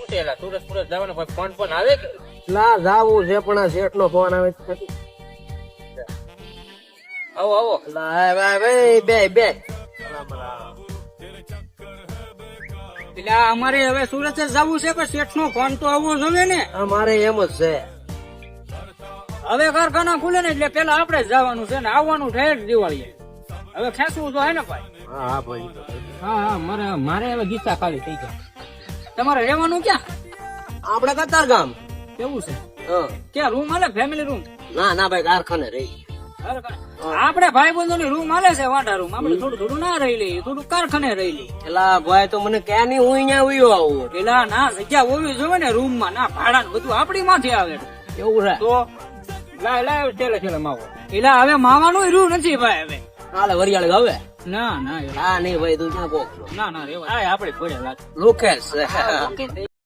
શું છે એલા સુરત જવાનો કોઈ ફોન પણ આવે કે લા જાવું છે પણ આ શેઠ નો ફોન આવે છે. આવો આવો લા ભાઈ બે બે એટલે અમારે હવે સુરત જ જવું છે પણ શેઠ નો ફોન તો આવવો જોઈએ ને. અમારે એમ જ છે. હવે કારખાના ખુલે ને એટલે પેલા આપણે જ જવાનું છે ને આવવાનું થાય જ દિવાળીએ. હવે ખેંચવું તો હે ને ભાઈ. હા હા ભાઈ હા મારે હવે ગીતા ખાલી થઈ જાય. તમારે રહેવાનું ક્યાં? આપડે કતાર ગામ. કેવું છે? હા. ક્યાં રૂમ હાલે? Family room? ના ના ભાઈ કારખાને રહી. આપણે ભાઈ બંધો ની રૂમ હાલે છે, વાંઢા રૂમ. આપણે થોડું ના રહી લઈએ, થોડું કારખાને રહી લઈએ. એલા ભાઈ તો મને ક્યાં ની હું અહીંયા ઉયો આવું. પેલા ના જગ્યા હોવી જોઈએ ને રૂમ માં, ના ભાડા બધું આપડી માથે આવે. એવું છે તો લાય છેલ્લે માવો. એટલે હવે માવાનું રહ્યું નથી ભાઈ. હવે હાલે વરિયાળ હવે. ના હા નહીં ભાઈ તું ક્યાં પોક ના રેવા આપડે પડે લોકેશ